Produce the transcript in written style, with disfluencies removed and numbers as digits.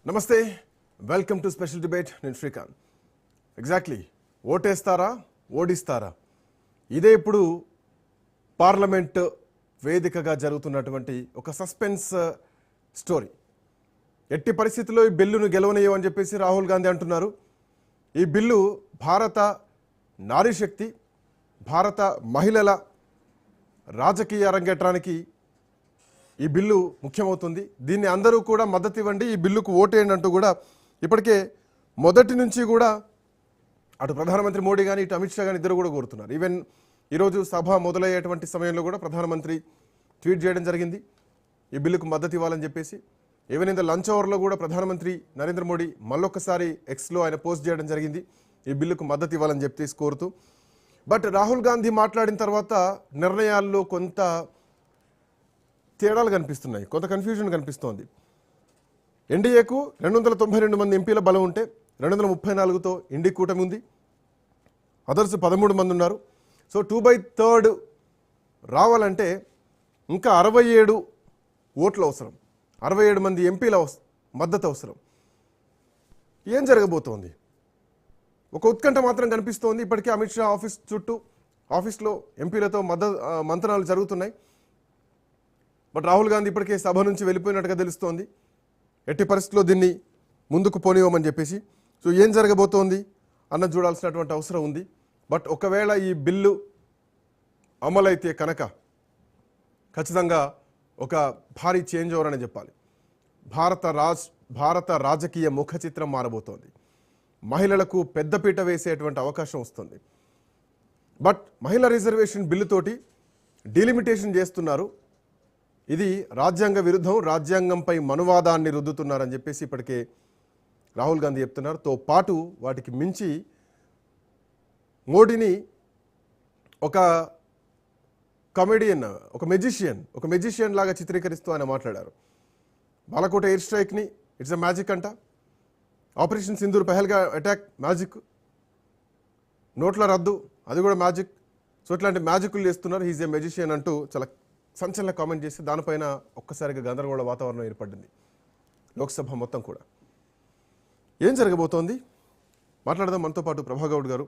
నమస్తే, welcome to special debate. నేను Srikanth. Exactly ఓటేస్తారా ఓడిస్తారా, ఇదే ఇప్పుడు పార్లమెంట్ వేదికగా జరుగుతున్నటువంటి ఒక సస్పెన్స్ స్టోరీ. ఎట్టి పరిస్థితుల్లో ఈ బిల్లును గెలవనీయమని చెప్పేసి రాహుల్ గాంధీ అంటున్నారు. ఈ బిల్లు భారత నారీశక్తి, భారత మహిళల రాజకీయ అరంగేట్రానికి ఈ బిల్లు ముఖ్యమవుతుంది. దీన్ని అందరూ కూడా మద్దతు ఇవ్వండి, ఈ బిల్లుకు ఓటేయండి అంటూ కూడా ఇప్పటికే మొదటి నుంచి కూడా అటు ప్రధానమంత్రి మోడీ కానీ ఇటు అమిత్ షా కానీ ఇద్దరు కూడా కోరుతున్నారు. ఈవెన్ ఈరోజు సభ మొదలయ్యేటువంటి సమయంలో కూడా ప్రధానమంత్రి ట్వీట్ చేయడం జరిగింది ఈ బిల్లుకు మద్దతు ఇవ్వాలని చెప్పేసి. ఈవెన్ ఇన్ ద లంచ్ అవర్లో కూడా ప్రధానమంత్రి నరేంద్ర మోడీ మళ్ళొక్కసారి ఎక్స్లో ఆయన పోస్ట్ చేయడం జరిగింది ఈ బిల్లుకు మద్దతు ఇవ్వాలని చెప్పేసి కోరుతూ. బట్ రాహుల్ గాంధీ మాట్లాడిన తర్వాత నిర్ణయాల్లో కొంత తేడాలు కనిపిస్తున్నాయి, కొంత కన్ఫ్యూజన్ కనిపిస్తోంది. ఎన్డీఏకు 292 మంది ఎంపీల బలం ఉంటే 234తో ఇండి కూటమి ఉంది. అదర్స్ 13 మంది ఉన్నారు. సో 2/3 రావాలంటే ఇంకా 67 ఓట్లు అవసరం, 67 మంది ఎంపీల మద్దతు అవసరం. ఏం జరగబోతోంది? ఒక ఉత్కంఠ మాత్రం కనిపిస్తోంది. ఇప్పటికే అమిత్ షా ఆఫీస్ చుట్టూ, ఆఫీస్లో ఎంపీలతో మంతనాలు జరుగుతున్నాయి. బట్ రాహుల్ గాంధీ ఇప్పటికే సభ నుంచి వెళ్ళిపోయినట్టుగా తెలుస్తోంది. ఎట్టి పరిస్థితుల్లో దీన్ని ముందుకు పోనివ్వమని చెప్పేసి. సో ఏం జరగబోతోంది అన్నది చూడాల్సినటువంటి అవసరం ఉంది. బట్ ఒకవేళ ఈ బిల్లు అమలైతే కనుక ఖచ్చితంగా ఒక భారీ చేంజ్ ఓవర్ అని చెప్పాలి. భారత రాజకీయ ముఖ చిత్రం మారబోతోంది. మహిళలకు పెద్దపీట వేసేటువంటి అవకాశం వస్తుంది. బట్ మహిళా రిజర్వేషన్ బిల్లుతోటి డీలిమిటేషన్ చేస్తున్నారు. ఇది రాజ్యాంగ విరుద్ధం, రాజ్యాంగంపై మనువాదాన్ని రుద్దుతున్నారని చెప్పేసి ఇప్పటికే రాహుల్ గాంధీ చెప్తున్నారు. తో పాటు వాటికి మించి మోడీని ఒక కమెడియన్, ఒక మెజిషియన్ లాగా చిత్రీకరిస్తూ ఆయన మాట్లాడారు. బాలకోట ఎయిర్ స్ట్రైక్ని ఇట్స్ ఎ మ్యాజిక్ అంట. ఆపరేషన్ సింధూర్ పెహల్గా అటాక్ మ్యాజిక్, నోట్ల రద్దు అది కూడా మ్యాజిక్. సో ఇట్లాంటి మ్యాజిక్లు చేస్తున్నారు. హీజ్ ఏ మెజిషియన్ అంటూ చాలా సంచలన కామెంట్ చేసి దానిపైన ఒక్కసారిగా గందరగోళ వాతావరణం ఏర్పడింది లోక్సభ మొత్తం కూడా. ఏం జరగబోతోంది మాట్లాడదాం. మనతో పాటు ప్రభా గౌడ్ గారు